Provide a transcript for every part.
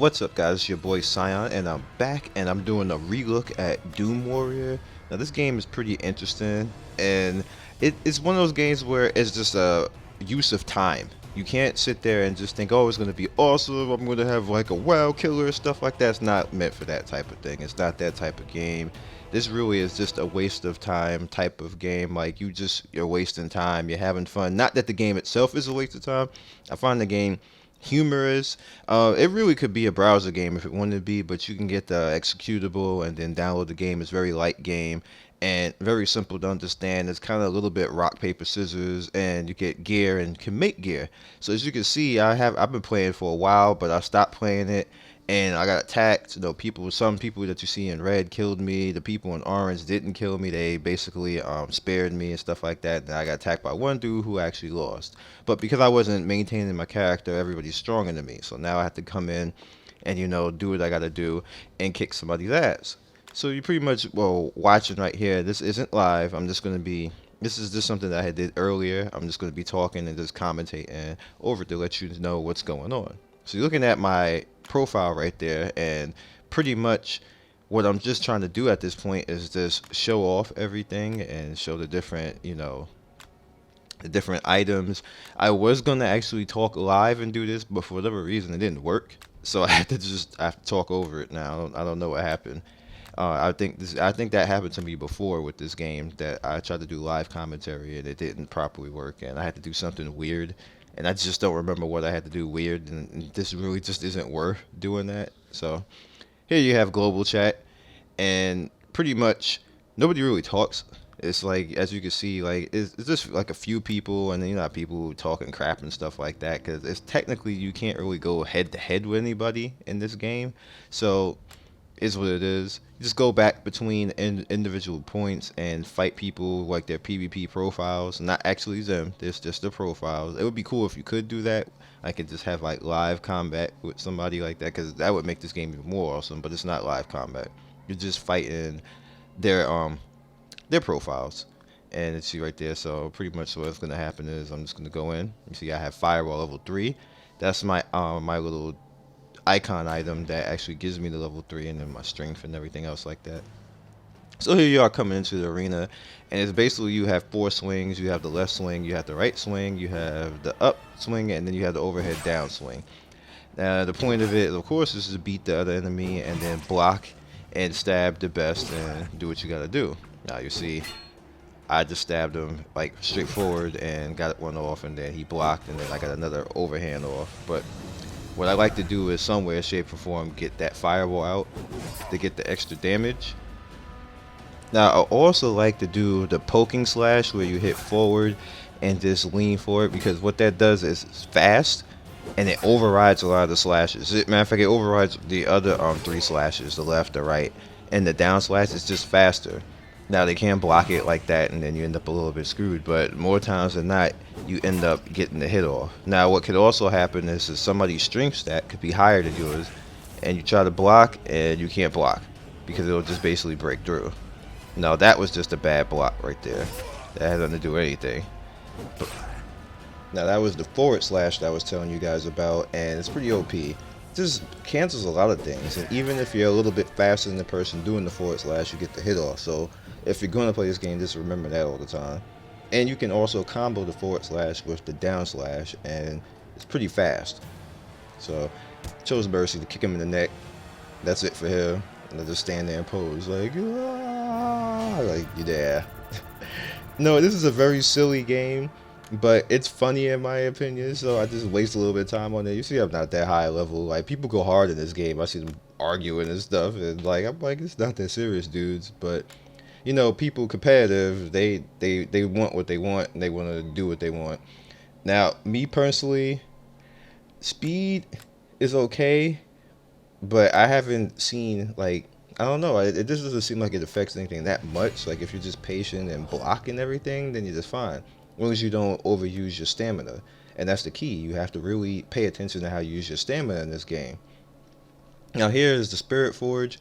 What's up, guys? It's your boy Scion, and I'm back, and I'm doing a relook at Doom Warrior. Now, this game is pretty interesting, and it's one of those games where it's just a use of time. You can't sit there and just think, oh, it's going to be awesome, I'm going to have like a WoW killer, stuff like that. It's not meant for that type of thing. It's not that type of game. This really is just a waste of time type of game. Like, you're wasting time, you're having fun. Not that the game itself is a waste of time. I find the game humorous. It really could be a browser game if it wanted to be, but you can get the executable and then download the game. It's a very light game and very simple to understand. It's kind of a little bit rock paper scissors, and you get gear and can make gear. So as you can see, I've been playing for a while, but I stopped playing it. And I got attacked. Some people that you see in red killed me. The people in orange didn't kill me. They basically spared me and stuff like that. And I got attacked by one dude who actually lost. But because I wasn't maintaining my character, everybody's stronger than me. So now I have to come in and do what I got to do and kick somebody's ass. So you pretty much watching right here. This isn't live. I'm just gonna be. This is just something that I did earlier. I'm just gonna be talking and just commentating over to let you know what's going on. So you're looking at my profile right there, and pretty much what I'm just trying to do at this point is just show off everything and show the different items. I was gonna actually talk live and do this, but for whatever reason it didn't work. So I have to talk over it now. I don't know what happened. I think that happened to me before with this game, that I tried to do live commentary and it didn't properly work, and I had to do something weird, and I just don't remember what I had to do weird, and this really just isn't worth doing that. So here you have global chat, and pretty much nobody really talks. It's like, as you can see, like it's just like a few people, and then you know people who talking crap and stuff like that. Because it's technically you can't really go head to head with anybody in this game, so is what it is. You just go back between individual points and fight people like their PvP profiles. Not actually them. There's just their profiles. It would be cool if you could do that. I could just have like live combat with somebody like that, because that would make this game even more awesome. But it's not live combat. You're just fighting their their profiles. And it's see right there. So pretty much what's gonna happen is I'm just gonna go in. You see I have firewall level 3. That's my little icon item that actually gives me the level 3, and then my strength and everything else like that. So here you are coming into the arena, and it's basically you have 4 swings. You have the left swing, you have the right swing, you have the up swing, and then you have the overhead down swing. Now the point of it, of course, is to beat the other enemy and then block and stab the best and do what you gotta do. Now you see I just stabbed him like straightforward and got one off, and then he blocked, and then I got another overhand off. But what I like to do is somewhere, shape, or form get that firewall out to get the extra damage. Now I also like to do the poking slash, where you hit forward and just lean forward, because what that does is it's fast and it overrides a lot of the slashes. Matter of fact, it overrides the other 3 slashes, the left, the right, and the down slash is just faster. Now they can block it like that, and then you end up a little bit screwed, but more times than not you end up getting the hit off. Now what could also happen is somebody's strength stat could be higher than yours, and you try to block and you can't block because it'll just basically break through. Now that was just a bad block right there. That had nothing to do with anything. But now that was the forward slash that I was telling you guys about, and it's pretty OP. It just cancels a lot of things, and even if you're a little bit faster than the person doing the forward slash, you get the hit off. So if you're going to play this game, just remember that all the time. And you can also combo the forward slash with the down slash, and it's pretty fast. So chose Mercy to kick him in the neck. That's it for him. And I just stand there and pose like, ah, like yeah. No, this is a very silly game, but it's funny in my opinion. So I just waste a little bit of time on it. You see, I'm not that high level. Like, people go hard in this game. I see them arguing and stuff, and like I'm like, it's not that serious, dudes. But people competitive, they want what they want, and they want to do what they want. Now, me personally, speed is okay, but I haven't seen, like, I don't know, it just doesn't seem like it affects anything that much. Like, if you're just patient and blocking everything, then you're just fine, as long as you don't overuse your stamina. And that's the key. You have to really pay attention to how you use your stamina in this game. Now here is the Spirit Forge,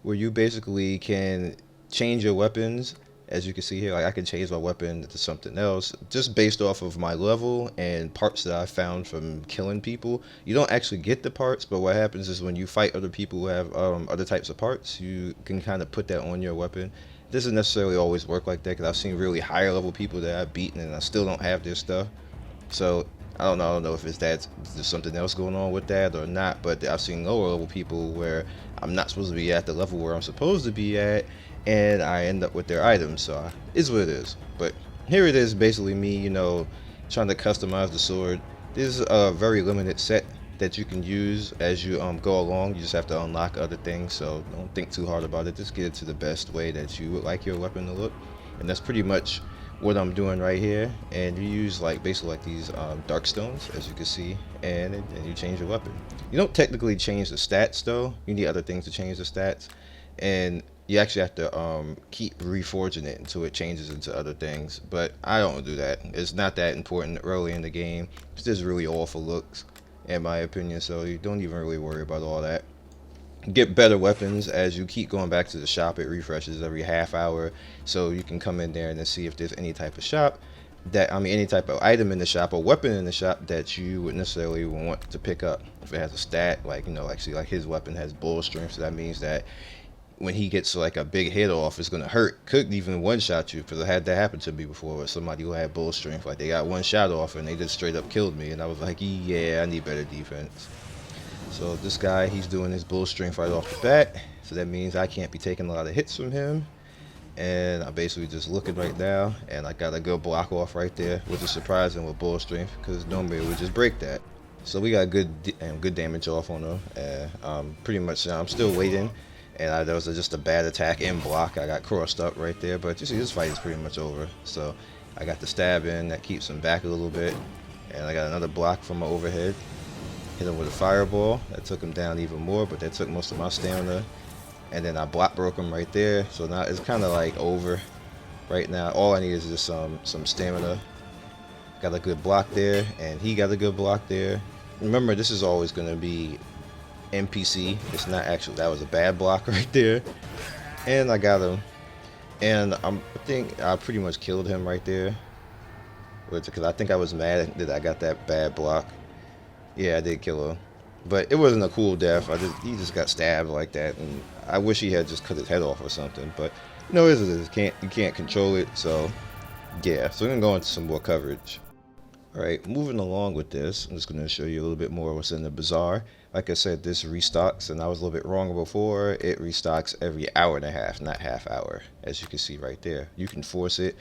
where you basically can change your weapons As you can see here, like I can change my weapon to something else just based off of my level and parts that I found from killing people. You don't actually get the parts, but what happens is when you fight other people who have other types of parts, you can kind of put that on your weapon. It doesn't necessarily always work like that because I've seen really higher level people that I've beaten and I still don't have their stuff. So I don't know if it's that there's something else going on with that or not. But I've seen lower level people where I'm not supposed to be at the level where I'm supposed to be at, and I end up with their items. So it's what it is. But here it is, basically me, trying to customize the sword. This is a very limited set that you can use as you go along. You just have to unlock other things, so don't think too hard about it. Just get it to the best way that you would like your weapon to look, and that's pretty much what I'm doing right here. And you use like basically like these dark stones, as you can see, and you change your weapon. You don't technically change the stats though. You need other things to change the stats, and you actually have to keep reforging it until it changes into other things. But I don't do that. It's not that important early in the game. It's just really all for looks, in my opinion. So you don't even really worry about all that. Get better weapons as you keep going back to the shop. It refreshes every half hour, so you can come in there and then see if there's any type of shop that any type of item in the shop or weapon in the shop that you would necessarily want to pick up. If it has a stat, like like see, like his weapon has bull strength, so that means that when he gets like a big hit off, it's gonna hurt. Could even one shot you, because I had that happen to me before with somebody who had bull strength. Like they got one shot off and they just straight up killed me, and I was like, yeah, I need better defense. So this guy, he's doing his bull strength right off the bat, so that means I can't be taking a lot of hits from him. And I'm basically just looking right now, and I got a good block off right there, which is surprising with bull strength, because normally it would just break that. So we got good damage off on him, and pretty much I'm still waiting. And there was just a bad attack in block. I got crossed up right there, but you see this fight is pretty much over. So I got the stab in that keeps him back a little bit, and I got another block from my overhead. Hit him with a fireball. That took him down even more, but that took most of my stamina. And then I block broke him right there. So now it's kind of like over right now. All I need is just some stamina. Got a good block there, and he got a good block there. Remember, this is always going to be NPC. It's not actually, that was a bad block right there. And I got him. And I think I pretty much killed him right there. Because I think I was mad that I got that bad block. Yeah, I did kill him, but it wasn't a cool death. He just got stabbed like that, and I wish he had just cut his head off or something. But as it is, you can't control it. So yeah, so we're gonna go into some more coverage. All right, moving along with this, I'm just gonna show you a little bit more of what's in the bazaar. Like I said, this restocks, and I was a little bit wrong before. It restocks every hour and a half, not half hour, as you can see right there. You can force it,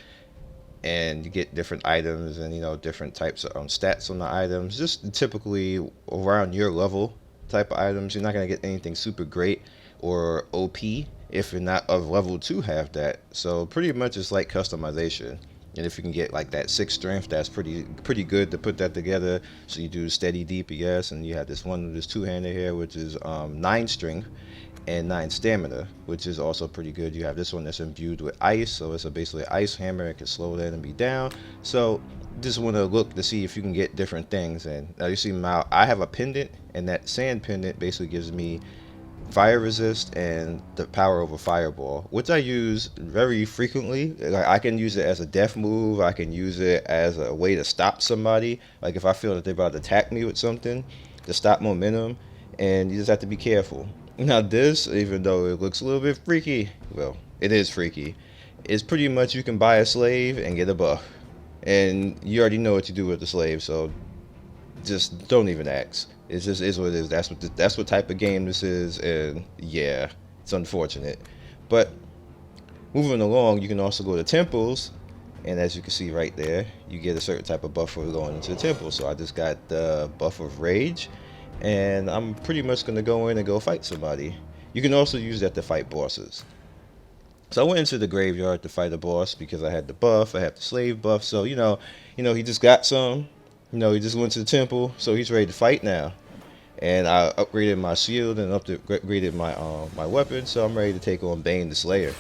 and you get different items and different types of stats on the items, just typically around your level type of items. You're not going to get anything super great or OP if you're not of level to have that. So pretty much it's like customization, and if you can get like that 6 strength, that's pretty good to put that together. So you do steady DPS, and you have this one, this two-handed here, which is 9 strength and 9 stamina, which is also pretty good. You have this one that's imbued with ice, so it's basically an ice hammer. It can slow that and be down. So just want to look to see if you can get different things. And now you see I have a pendant, and that sand pendant basically gives me fire resist and the power over fireball, which I use very frequently. Like I can use it as a death move. I can use it as a way to stop somebody. Like if I feel that they're about to attack me with something, to stop momentum. And you just have to be careful. Now this, even though it looks a little bit freaky, well, it is freaky. It's pretty much you can buy a slave and get a buff, and you already know what you do with the slave, so just don't even ask. It just is what it is. That's what type of game this is, and yeah, it's unfortunate. But moving along, you can also go to temples, and as you can see right there, you get a certain type of buff for going into the temple. So I just got the buff of rage, and I'm pretty much going to go in and go fight somebody. You can also use that to fight bosses. So I went into the graveyard to fight a boss because I had the buff, I had the slave buff. So he just got some. He just went to the temple, so he's ready to fight now. And I upgraded my shield and upgraded my weapon, so I'm ready to take on Bane the Slayer.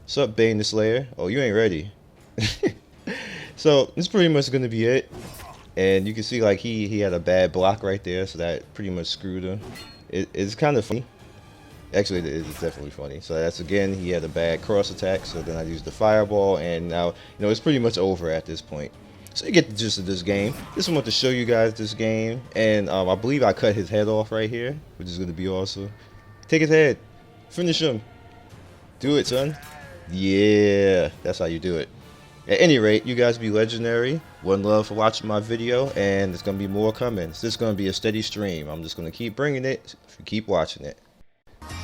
What's up, Bane the Slayer? Oh, you ain't ready. So this is pretty much going to be it. And you can see like he had a bad block right there, so that pretty much screwed him. It's kind of funny Actually, it is definitely funny. So that's again, he had a bad cross attack. So then I used the fireball, and now it's pretty much over at this point. So you get the gist of this game. Just want to show you guys this game, and I believe I cut his head off right here, which is gonna be awesome. Take his head, finish him, do it, son. Yeah, that's how you do it. At any rate, you guys be legendary. One love for watching my video, and there's gonna be more coming. It's just gonna be a steady stream. I'm just gonna keep bringing it if you keep watching it.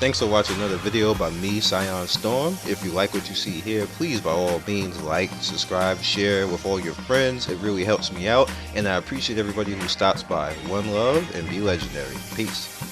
Thanks for watching another video by me, Scion Storm. If you like what you see here, please by all means like, subscribe, share with all your friends. It really helps me out, and I appreciate everybody who stops by. One love and be legendary. Peace.